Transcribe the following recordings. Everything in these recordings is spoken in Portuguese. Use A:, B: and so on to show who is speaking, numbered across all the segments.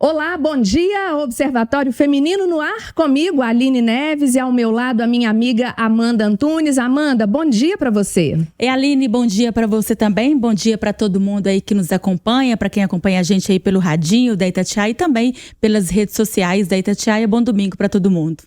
A: Olá, bom dia, Observatório Feminino no ar, comigo, Aline Neves, e ao meu lado a minha amiga Amanda Antunes. Amanda, bom dia para você.
B: Aline, bom dia para você também, bom dia para todo mundo aí que nos acompanha, para quem acompanha a gente aí pelo radinho da Itatiaia e também pelas redes sociais da Itatiaia. Bom domingo para todo mundo.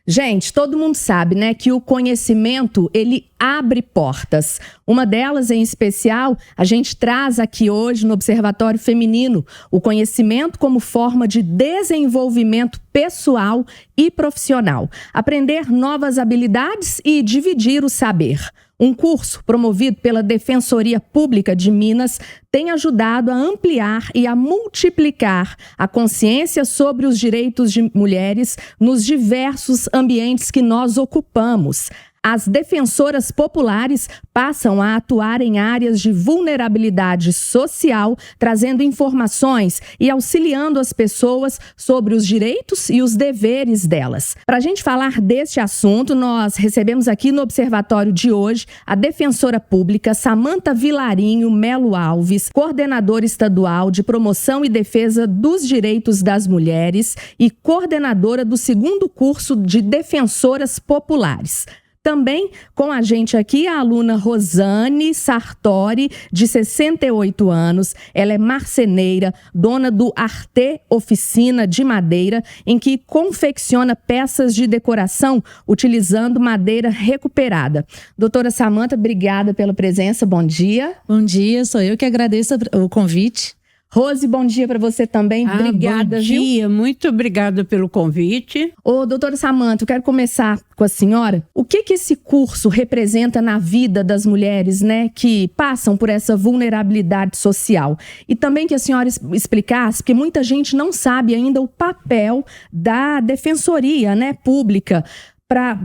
A: Gente, todo mundo sabe, né, que o conhecimento, ele abre portas. Uma delas, em especial, a gente traz aqui hoje no Observatório Feminino o conhecimento como forma de desenvolvimento pessoal e profissional. Aprender novas habilidades e dividir o saber. Um curso promovido pela Defensoria Pública de Minas tem ajudado a ampliar e a multiplicar a consciência sobre os direitos de mulheres nos diversos ambientes que nós ocupamos. As defensoras populares passam a atuar em áreas de vulnerabilidade social, trazendo informações e auxiliando as pessoas sobre os direitos e os deveres delas. Para a gente falar deste assunto, nós recebemos aqui no Observatório de hoje a defensora pública Samanta Vilarinho Melo Alves, coordenadora estadual de promoção e defesa dos direitos das mulheres e coordenadora do 2º curso de defensoras populares. Também com a gente aqui a aluna Rosane Sartori, de 68 anos. Ela é marceneira, dona do Arte Oficina de Madeira, em que confecciona peças de decoração utilizando madeira recuperada. Doutora Samanta, obrigada pela presença. Bom dia.
B: Bom dia, sou eu que agradeço o convite.
A: Rose, bom dia para você também. Obrigada,
C: bom dia,
A: viu?
C: Muito obrigada pelo convite.
A: Ô, doutora Samanta, eu quero começar com a senhora. O que esse curso representa na vida das mulheres, né, que passam por essa vulnerabilidade social? E também que a senhora explicasse, porque muita gente não sabe ainda o papel da defensoria, né, pública para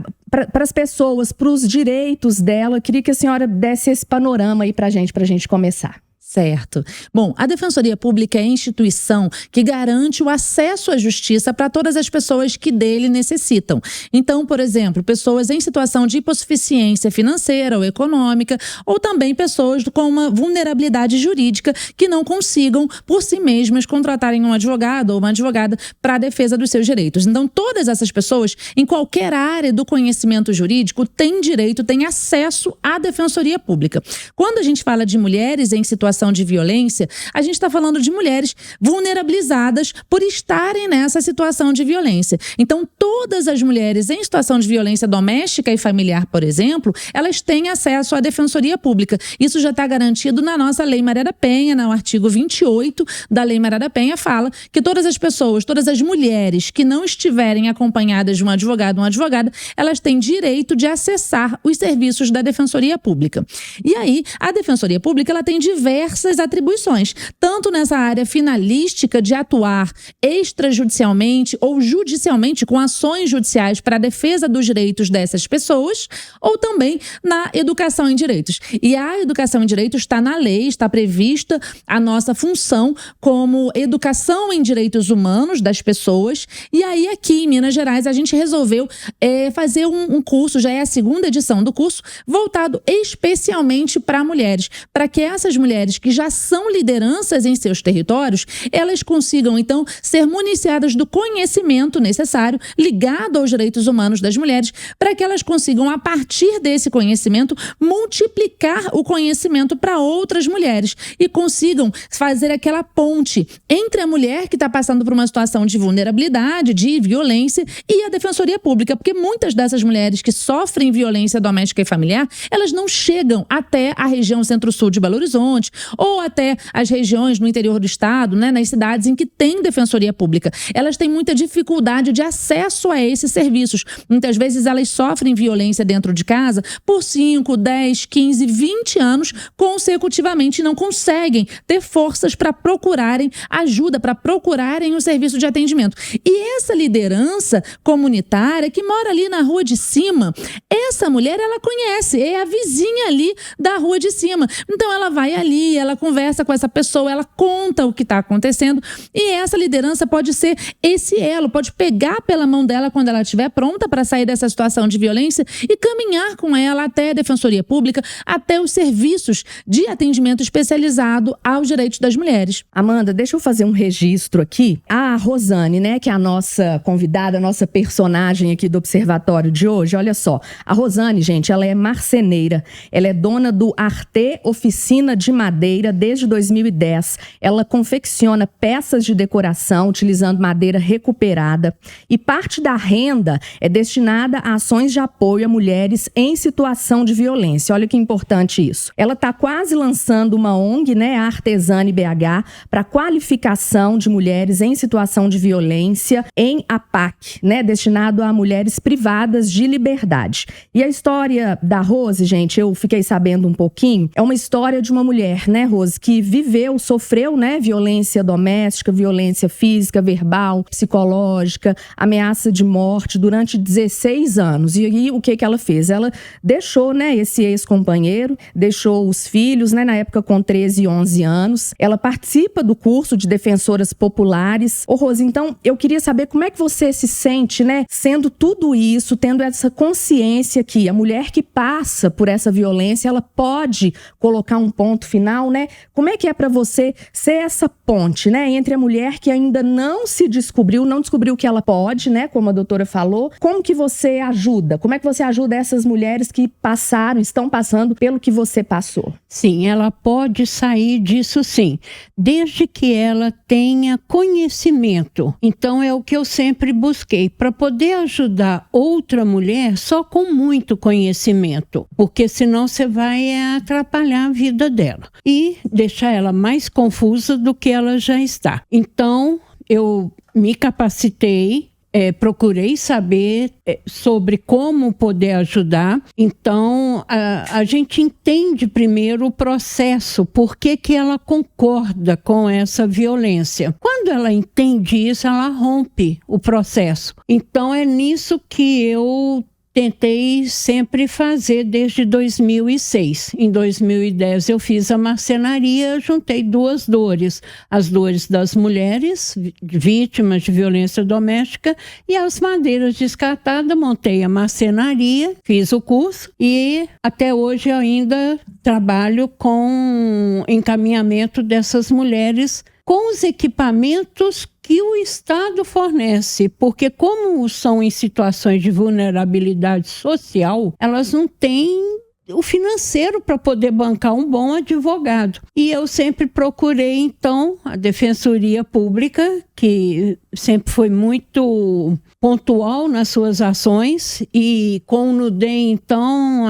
A: as pessoas, para os direitos dela. Eu queria que a senhora desse esse panorama aí para a gente começar.
B: Certo. Bom, a Defensoria Pública é a instituição que garante o acesso à justiça para todas as pessoas que dele necessitam. Então, por exemplo, pessoas em situação de hipossuficiência financeira ou econômica, ou também pessoas com uma vulnerabilidade jurídica que não consigam, por si mesmas, contratarem um advogado ou uma advogada para a defesa dos seus direitos. Então, todas essas pessoas, em qualquer área do conhecimento jurídico, têm direito, têm acesso à Defensoria Pública. Quando a gente fala de mulheres em situação de violência, a gente está falando de mulheres vulnerabilizadas por estarem nessa situação de violência. Então, todas as mulheres em situação de violência doméstica e familiar, por exemplo, elas têm acesso à Defensoria Pública. Isso já está garantido na nossa Lei Maria da Penha, no artigo 28 da Lei Maria da Penha, fala que todas as pessoas, todas as mulheres que não estiverem acompanhadas de um advogado ou uma advogada, elas têm direito de acessar os serviços da Defensoria Pública. E aí, a Defensoria Pública, ela tem diversas atribuições, tanto nessa área finalística de atuar extrajudicialmente ou judicialmente com ações judiciais para a defesa dos direitos dessas pessoas, ou também na educação em direitos. E a educação em direitos está na lei, está prevista a nossa função como educação em direitos humanos das pessoas. E aí aqui em Minas Gerais a gente resolveu fazer um curso, já é a 2ª edição do curso, voltado especialmente para mulheres, para que essas mulheres que já são lideranças em seus territórios, elas consigam, então, ser municiadas do conhecimento necessário ligado aos direitos humanos das mulheres, para que elas consigam, a partir desse conhecimento, multiplicar o conhecimento para outras mulheres e consigam fazer aquela ponte entre a mulher que está passando por uma situação de vulnerabilidade, de violência, e a Defensoria Pública, porque muitas dessas mulheres que sofrem violência doméstica e familiar, elas não chegam até a região centro-sul de Belo Horizonte, ou até as regiões no interior do estado, né, nas cidades em que tem defensoria pública. Elas têm muita dificuldade de acesso a esses serviços. Muitas vezes elas sofrem violência dentro de casa por 5, 10, 15, 20 anos consecutivamente e não conseguem ter forças para procurarem ajuda, para procurarem o serviço de atendimento. E essa liderança comunitária que mora ali na rua de cima, essa mulher, ela conhece, é a vizinha ali da rua de cima. Então ela vai ali, ela conversa com essa pessoa, ela conta o que está acontecendo, e essa liderança pode ser esse elo, pode pegar pela mão dela quando ela estiver pronta para sair dessa situação de violência e caminhar com ela até a Defensoria Pública, até os serviços de atendimento especializado aos direitos das mulheres.
A: Amanda, deixa eu fazer um registro aqui. A Rosane, né, que é a nossa convidada, a nossa personagem aqui do Observatório de hoje, olha só. A Rosane, gente, ela é marceneira. Ela é dona do Arte Oficina de Madeira desde 2010. Ela confecciona peças de decoração utilizando madeira recuperada. E parte da renda é destinada a ações de apoio a mulheres em situação de violência. Olha que importante isso. Ela está quase lançando uma ONG, né, a Artesane BH, para qualificação de mulheres em situação de violência em APAC, né, destinado a mulheres privadas de liberdade. E a história da Rose, gente, eu fiquei sabendo um pouquinho, é uma história de uma mulher, né, Rose, que sofreu, né, violência doméstica, violência física, verbal, psicológica, ameaça de morte durante 16 anos. E aí, o que ela fez? Ela deixou, né, esse ex-companheiro, deixou os filhos, né, na época com 13 e 11 anos. Ela participa do curso de defensoras populares. Ô, Rose, então, eu queria saber como é que você se sente, né, sendo tudo isso, tendo essa consciência que a mulher que passa por essa violência, ela pode colocar um ponto final, né? Como é que é para você ser essa ponte, né, entre a mulher que ainda não descobriu que ela pode, né, como a doutora falou, como que você ajuda? Como é que você ajuda essas mulheres que estão passando pelo que você passou?
C: Sim, ela pode sair disso sim, desde que ela tenha conhecimento. Então é o que eu sempre busquei, para poder ajudar outra mulher só com muito conhecimento, porque senão você vai atrapalhar a vida dela e deixar ela mais confusa do que ela já está. Então eu me capacitei, procurei saber sobre como poder ajudar. Então, a gente entende primeiro o processo, por que ela concorda com essa violência. Quando ela entende isso, ela rompe o processo. Então, é nisso que eu tentei sempre fazer desde 2006. Em 2010 eu fiz a marcenaria, juntei duas dores. As dores das mulheres vítimas de violência doméstica e as madeiras descartadas. Montei a marcenaria, fiz o curso e até hoje eu ainda trabalho com encaminhamento dessas mulheres com os equipamentos que o Estado fornece, porque como são em situações de vulnerabilidade social, elas não têm o financeiro para poder bancar um bom advogado. E eu sempre procurei, então, a Defensoria Pública, que sempre foi muito pontual nas suas ações, e com o NUDEM, então,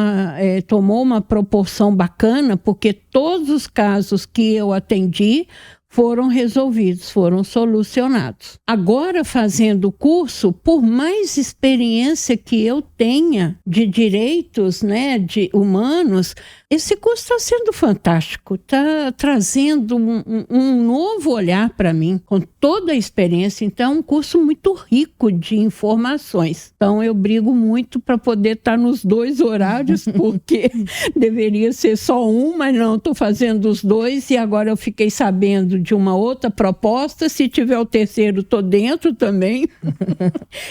C: tomou uma proporção bacana, porque todos os casos que eu atendi foram resolvidos, foram solucionados. Agora, fazendo o curso, por mais experiência que eu tenha de direitos, né, de humanos, esse curso está sendo fantástico, está trazendo um novo olhar para mim, com toda a experiência. Então, é um curso muito rico de informações. Então, eu brigo muito para poder estar nos dois horários, porque deveria ser só um, mas não, estou fazendo os dois, e agora eu fiquei sabendo de uma outra proposta. Se tiver o terceiro, estou dentro também.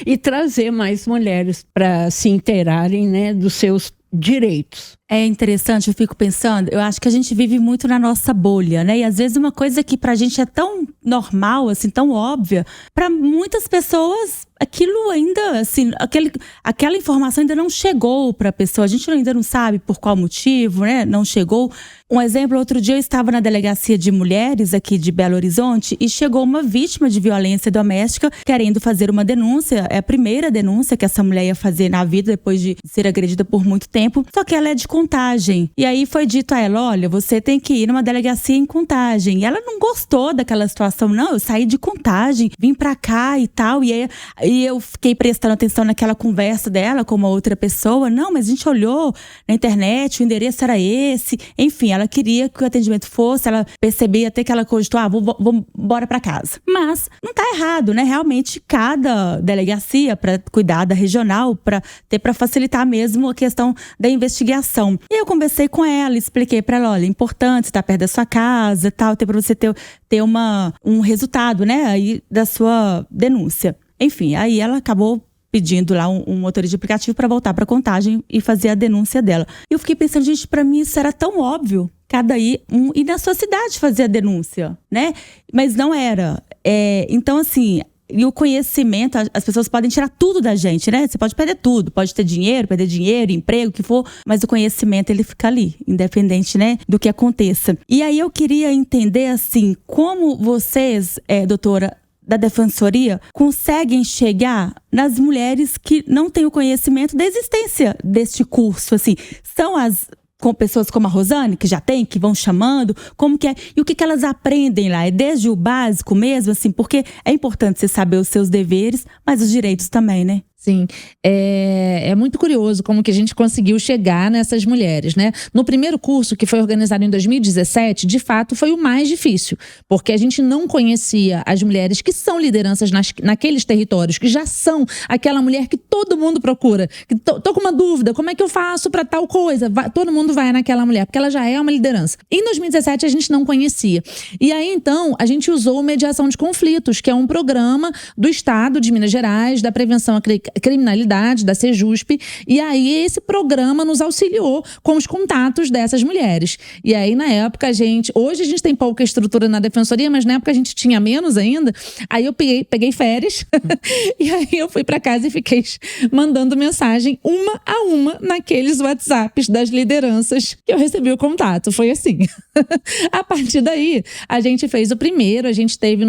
C: E trazer mais mulheres para se inteirarem, né, dos seus direitos.
D: É interessante, eu fico pensando, eu acho que a gente vive muito na nossa bolha, né? E às vezes uma coisa que pra gente é tão normal, assim, tão óbvia, pra muitas pessoas aquilo ainda, assim, aquela informação ainda não chegou pra pessoa. A gente ainda não sabe por qual motivo, né? Não chegou. Um exemplo, outro dia eu estava na delegacia de mulheres aqui de Belo Horizonte e chegou uma vítima de violência doméstica querendo fazer uma denúncia. É a primeira denúncia que essa mulher ia fazer na vida depois de ser agredida por muito tempo. Só que ela é de Contagem. E aí foi dito a ela, olha, você tem que ir numa delegacia em Contagem. E ela não gostou daquela situação. Não, eu saí de Contagem, vim pra cá e tal. E eu fiquei prestando atenção naquela conversa dela com uma outra pessoa. Não, mas a gente olhou na internet, o endereço era esse. Enfim, ela queria que o atendimento fosse, ela percebia até que ela cogitou, vou embora pra casa. Mas não tá errado, né? Realmente, cada delegacia, pra cuidar da regional, pra facilitar mesmo a questão da investigação. situação. E aí eu conversei com ela, expliquei pra ela, olha, é importante você estar perto da sua casa, tal, pra você ter um resultado, né, aí da sua denúncia. Enfim, aí ela acabou pedindo lá um motorista de aplicativo para voltar para Contagem e fazer a denúncia dela. E eu fiquei pensando, gente, para mim isso era tão óbvio. Cada ir na sua cidade fazer a denúncia, né? Mas não era. Então, assim, e o conhecimento, as pessoas podem tirar tudo da gente, né? Você pode perder tudo, pode ter dinheiro, perder dinheiro, emprego, o que for, mas o conhecimento, ele fica ali, independente, né, do que aconteça. E aí eu queria entender, assim, como vocês, doutora, da Defensoria, conseguem chegar nas mulheres que não têm o conhecimento da existência deste curso, assim. São com pessoas como a Rosane, que já tem, que vão chamando, como que é, e o que elas aprendem lá? É desde o básico mesmo, assim, porque é importante você saber os seus deveres, mas os direitos também, né?
B: Sim, é muito curioso como que a gente conseguiu chegar nessas mulheres, né? No primeiro curso, que foi organizado em 2017, de fato foi o mais difícil, porque a gente não conhecia as mulheres que são lideranças naqueles territórios, que já são aquela mulher que todo mundo procura, que tô com uma dúvida, como é que eu faço para tal coisa? Todo mundo vai naquela mulher, porque ela já é uma liderança. Em 2017 a gente não conhecia. E aí então a gente usou Mediação de Conflitos, que é um programa do Estado de Minas Gerais, da prevenção à criminalidade, da Sejusp, e aí esse programa nos auxiliou com os contatos dessas mulheres. E aí na época hoje a gente tem pouca estrutura na Defensoria, mas na época a gente tinha menos ainda, aí eu peguei férias e aí eu fui para casa e fiquei mandando mensagem uma a uma naqueles WhatsApps das lideranças que eu recebi o contato, foi assim. A partir daí, a gente fez a gente teve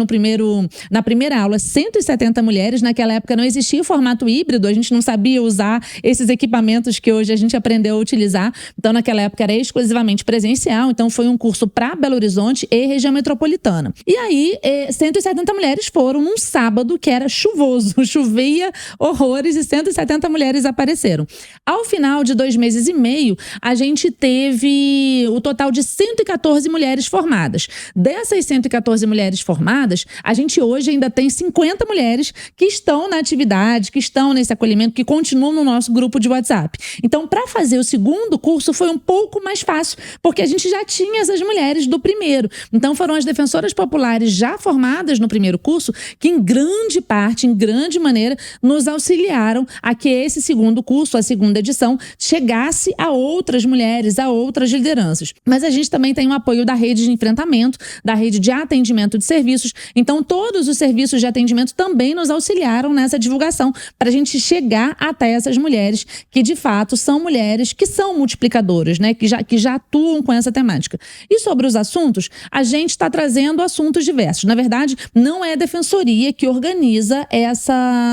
B: na primeira aula 170 mulheres, naquela época não existia o formato híbrido, a gente não sabia usar esses equipamentos que hoje a gente aprendeu a utilizar, então naquela época era exclusivamente presencial, então foi um curso para Belo Horizonte e região metropolitana. E aí, 170 mulheres foram num sábado que era chuvoso, chovia horrores e 170 mulheres apareceram. Ao final de 2 meses e meio, a gente teve o total de 114 mulheres formadas. Dessas 114 mulheres formadas, a gente hoje ainda tem 50 mulheres que estão na atividade, que estão nesse acolhimento, que continuam no nosso grupo de WhatsApp. Então, para fazer o segundo curso foi um pouco mais fácil, porque a gente já tinha essas mulheres do primeiro. Então, foram as defensoras populares já formadas no primeiro curso que, em grande parte, em grande maneira, nos auxiliaram a que esse segundo curso, a segunda edição, chegasse a outras mulheres, a outras lideranças. Mas a gente também tem o apoio da rede de enfrentamento, da rede de atendimento de serviços. Então, todos os serviços de atendimento também nos auxiliaram nessa divulgação, para a gente chegar até essas mulheres que, de fato, são mulheres que são multiplicadoras, né? Que já atuam com essa temática. E sobre os assuntos, a gente está trazendo assuntos diversos. Na verdade, não é a Defensoria que organiza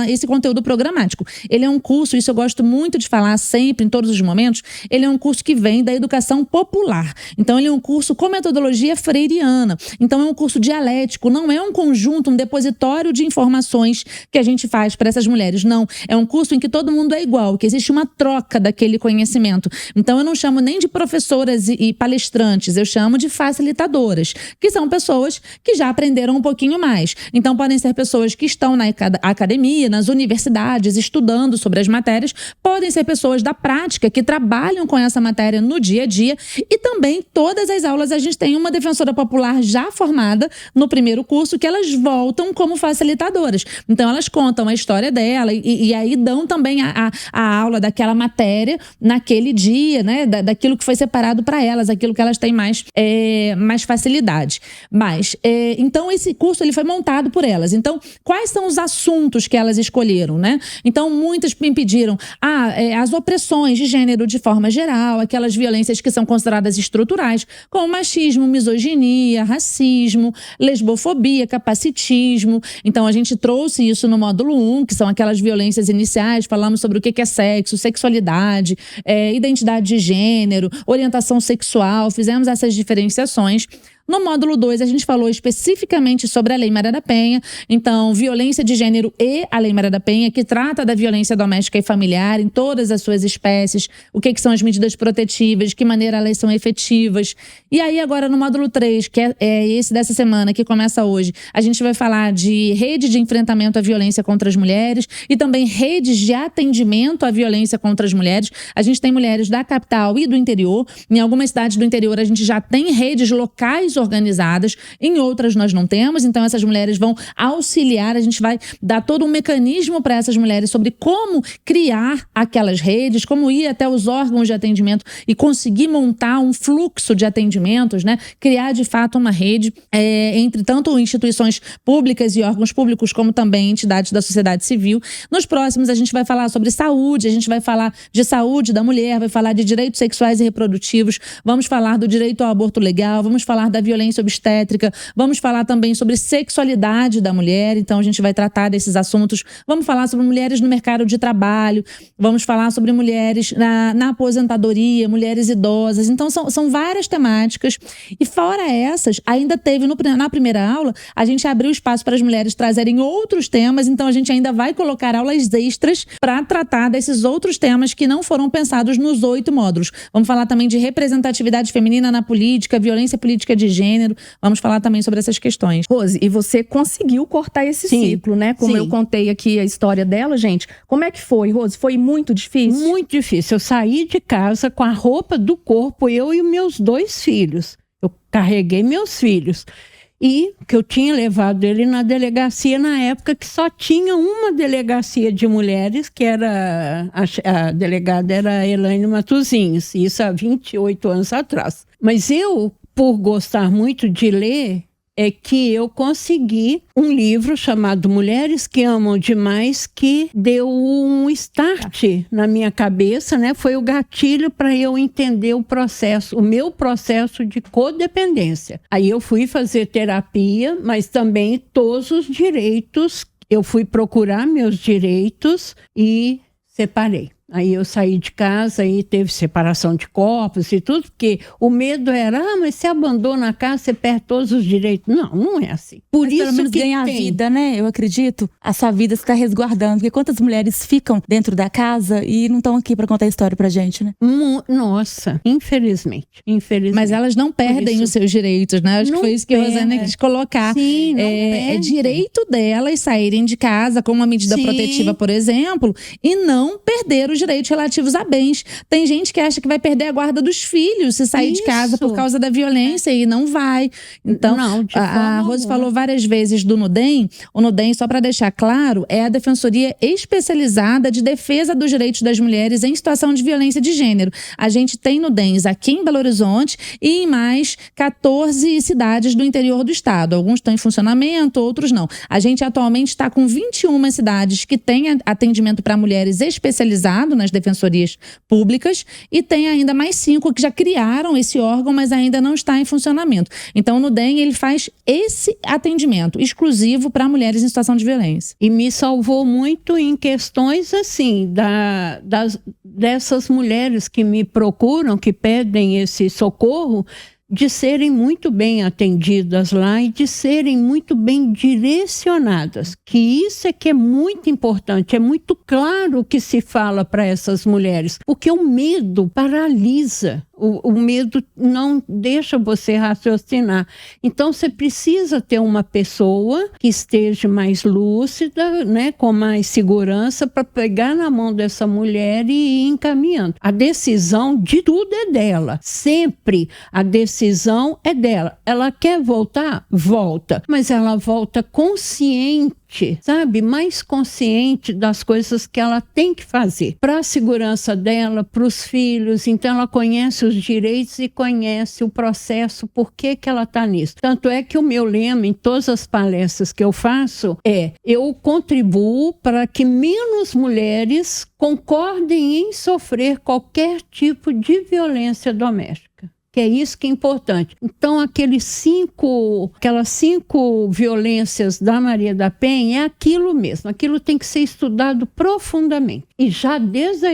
B: esse conteúdo programático. Ele é um curso, isso eu gosto muito de falar sempre, em todos os momentos, ele é um curso que vem da educação popular. Então, ele é um curso com metodologia freiriana. Então, é um curso dialético, não é um conjunto, um depositório de informações que a gente faz para essas mulheres. Não, é um curso em que todo mundo é igual, que existe uma troca daquele conhecimento. Então eu não chamo nem de professoras e palestrantes, eu chamo de facilitadoras, que são pessoas que já aprenderam um pouquinho mais. Então podem ser pessoas que estão na academia, nas universidades, estudando sobre as matérias, podem ser pessoas da prática que trabalham com essa matéria no dia a dia, e também todas as aulas a gente tem uma defensora popular já formada no primeiro curso, que elas voltam como facilitadoras. Então elas contam a história dela e aí dão também a aula daquela matéria naquele dia, né? Daquilo que foi separado para elas, aquilo que elas têm mais facilidade. Então esse curso ele foi montado por elas. Então, quais são os assuntos que elas escolheram, né? Então, muitas me pediram as opressões de gênero de forma geral, aquelas violências que são consideradas estruturais, como machismo, misoginia, racismo, lesbofobia, capacitismo. Então, a gente trouxe isso no módulo 1, que são aquelas violências iniciais, falamos sobre o que é sexo, sexualidade, identidade de gênero, orientação sexual, fizemos essas diferenciações. No módulo 2, a gente falou especificamente sobre a Lei Maria da Penha, então, violência de gênero e a Lei Maria da Penha, que trata da violência doméstica e familiar em todas as suas espécies, o que são as medidas protetivas, de que maneira elas são efetivas. E aí, agora, no módulo 3, que é esse dessa semana, que começa hoje, a gente vai falar de rede de enfrentamento à violência contra as mulheres e também redes de atendimento à violência contra as mulheres. A gente tem mulheres da capital e do interior. Em algumas cidades do interior, a gente já tem redes locais organizadas, em outras nós não temos. Então, essas mulheres vão auxiliar, a gente vai dar todo um mecanismo para essas mulheres sobre como criar aquelas redes, como ir até os órgãos de atendimento e conseguir montar um fluxo de atendimentos, né? Criar, de fato, uma rede entre tanto instituições públicas e órgãos públicos, como também entidades da sociedade civil. Nos próximos, a gente vai falar sobre saúde, a gente vai falar de saúde da mulher, vai falar de direitos sexuais e reprodutivos, vamos falar do direito ao aborto legal, vamos falar da violência obstétrica, vamos falar também sobre sexualidade da mulher, então a gente vai tratar desses assuntos, vamos falar sobre mulheres no mercado de trabalho, vamos falar sobre mulheres na aposentadoria, mulheres idosas, então são várias temáticas. E fora essas, ainda teve na primeira aula, a gente abriu espaço para as mulheres trazerem outros temas, então a gente ainda vai colocar aulas extras para tratar desses outros temas que não foram pensados nos 8 módulos. Vamos falar também de representatividade feminina na política, violência política de gênero, vamos falar também sobre essas questões.
A: Rose, e você conseguiu cortar esse ciclo, né? Como eu contei aqui a história dela, gente. Como é que foi, Rose? Foi muito difícil?
C: Muito difícil. Eu saí de casa com a roupa do corpo, eu e meus 2 filhos. Eu carreguei meus filhos. E que eu tinha levado ele na delegacia na época que só tinha uma delegacia de mulheres, que era a delegada era a Elaine Matosinhos, isso há 28 anos atrás. Mas eu, por gostar muito de ler, é que eu consegui um livro chamado Mulheres que Amam Demais, que deu um start na minha cabeça, né? Foi o gatilho para eu entender o meu processo de codependência. Aí eu fui fazer terapia, mas também todos os direitos, eu fui procurar meus direitos e separei. Aí eu saí de casa e teve separação de corpos e tudo, porque o medo era, mas você abandona a casa, você perde todos os direitos. Não, não é assim.
D: Por isso pelo menos que ganhar a vida, né? Eu acredito, a sua vida se está resguardando. Porque quantas mulheres ficam dentro da casa e não estão aqui para contar a história pra gente, né?
C: Nossa, infelizmente.
B: Mas elas não perdem os seus direitos, né? Acho que foi isso que a Rosana quis colocar.
C: Sim,
B: é direito delas saírem de casa com uma medida protetiva, por exemplo, e não perder os direitos relativos a bens. Tem gente que acha que vai perder a guarda dos filhos se sair de casa por causa da violência e não vai. Então, a Rose falou várias vezes do Nudem. O Nudem, só para deixar claro, é a Defensoria Especializada de Defesa dos Direitos das Mulheres em Situação de Violência de Gênero. A gente tem Nudems aqui em Belo Horizonte e em mais 14 cidades do interior do estado. Alguns estão em funcionamento, outros não. A gente atualmente está com 21 cidades que têm atendimento para mulheres especializado nas defensorias públicas e tem ainda mais 5 que já criaram esse órgão, mas ainda não está em funcionamento. Então, o Nudem, ele faz esse atendimento exclusivo para mulheres em situação de violência.
C: E me salvou muito em questões assim, dessas mulheres que me procuram, que pedem esse socorro, de serem muito bem atendidas lá e de serem muito bem direcionadas, que isso é que é muito importante, é muito claro o que se fala para essas mulheres, porque o medo paralisa, o medo não deixa você raciocinar. Então você precisa ter uma pessoa que esteja mais lúcida, né, com mais segurança, para pegar na mão dessa mulher e ir encaminhando. A decisão de tudo é dela, sempre a decisão é dela. Ela quer voltar? Volta. Mas ela volta consciente, sabe? Mais consciente das coisas que ela tem que fazer. Para a segurança dela, para os filhos. Então ela conhece os direitos e conhece o processo, por que ela está nisso. Tanto é que o meu lema em todas as palestras que eu faço é: eu contribuo para que menos mulheres concordem em sofrer qualquer tipo de violência doméstica. que é isso que é importante. Então, aquelas 5 violências da Maria da Penha é aquilo mesmo. Aquilo tem que ser estudado profundamente. E já desde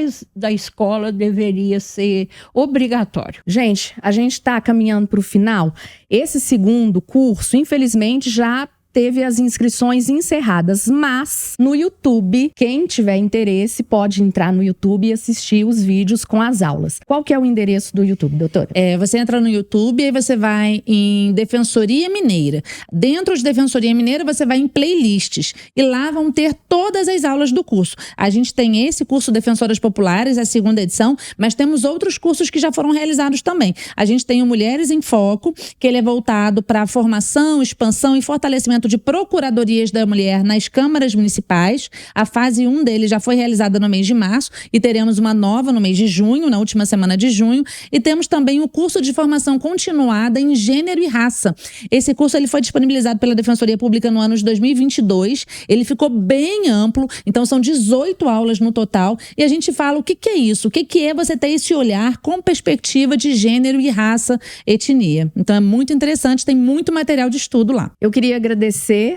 C: a escola deveria ser obrigatório.
A: Gente, a gente está caminhando para o final. Esse segundo curso, infelizmente, já teve as inscrições encerradas, mas no YouTube, quem tiver interesse pode entrar no YouTube e assistir os vídeos com as aulas. Qual que é o endereço do YouTube, doutora?
B: Você entra no YouTube e aí você vai em Defensoria Mineira. Dentro de Defensoria Mineira, você vai em playlists e lá vão ter todas as aulas do curso. A gente tem esse curso Defensoras Populares, a 2ª edição, mas temos outros cursos que já foram realizados também. A gente tem o Mulheres em Foco, que ele é voltado para a formação, expansão e fortalecimento de procuradorias da mulher nas câmaras municipais. A fase 1 dele já foi realizada no mês de março e teremos uma nova no mês de junho, na última semana de junho. E temos também o curso de formação continuada em gênero e raça. Esse curso ele foi disponibilizado pela Defensoria Pública no ano de 2022. Ele ficou bem amplo, então são 18 aulas no total. E a gente fala o que é isso, o que é você ter esse olhar com perspectiva de gênero e raça, etnia. Então é muito interessante, tem muito material de estudo lá.
A: Eu queria agradecer,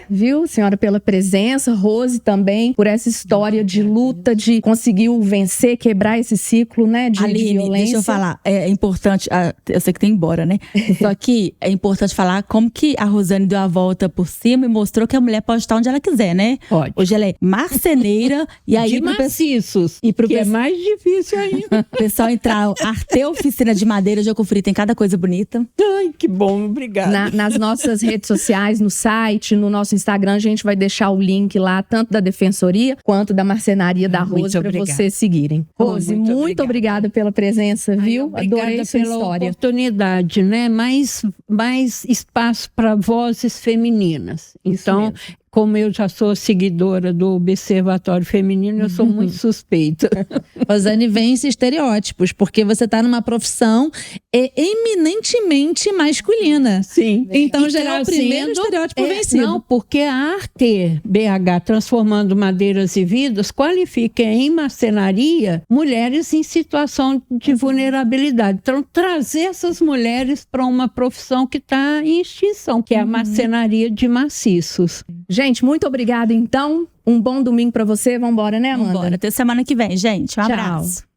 A: viu, senhora, pela presença, Rose também, por essa história de luta, de conseguiu vencer, quebrar esse ciclo, né, de violência.
D: Deixa eu falar, é importante, eu sei que tem que ir embora, né? Só que é importante falar como que a Rosane deu a volta por cima e mostrou que a mulher pode estar onde ela quiser, né?
C: Pode.
D: Hoje ela é marceneira e aí
C: de maciços, e que é mais difícil ainda.
D: O pessoal entrar, Arte Oficina de Madeira, já conferi, tem cada coisa bonita.
C: Ai, que bom, obrigada.
A: Nas nossas redes sociais, no site, no nosso Instagram, a gente vai deixar o link lá, tanto da Defensoria quanto da Marcenaria da Rose, para vocês seguirem. Rose, muito obrigada pela presença, viu? Adorei sua
C: pela
A: história.
C: Oportunidade, né? Mais espaço para vozes femininas. Então, como eu já sou seguidora do Observatório Feminino, eu sou muito suspeita.
B: Rosane vence estereótipos, porque você está numa profissão eminentemente masculina.
C: Sim.
B: Então já é o primeiro estereótipo vencido.
C: Não, porque a Arte BH, Transformando Madeiras e Vidas, qualifica em marcenaria mulheres em situação de vulnerabilidade. Então, trazer essas mulheres para uma profissão que está em extinção, que é a marcenaria de maciços.
A: Gente, muito obrigada, então. Um bom domingo para você. Vambora, né, Amanda?
D: Vambora. Até semana que vem, gente. Um
A: Tchau.
D: abraço.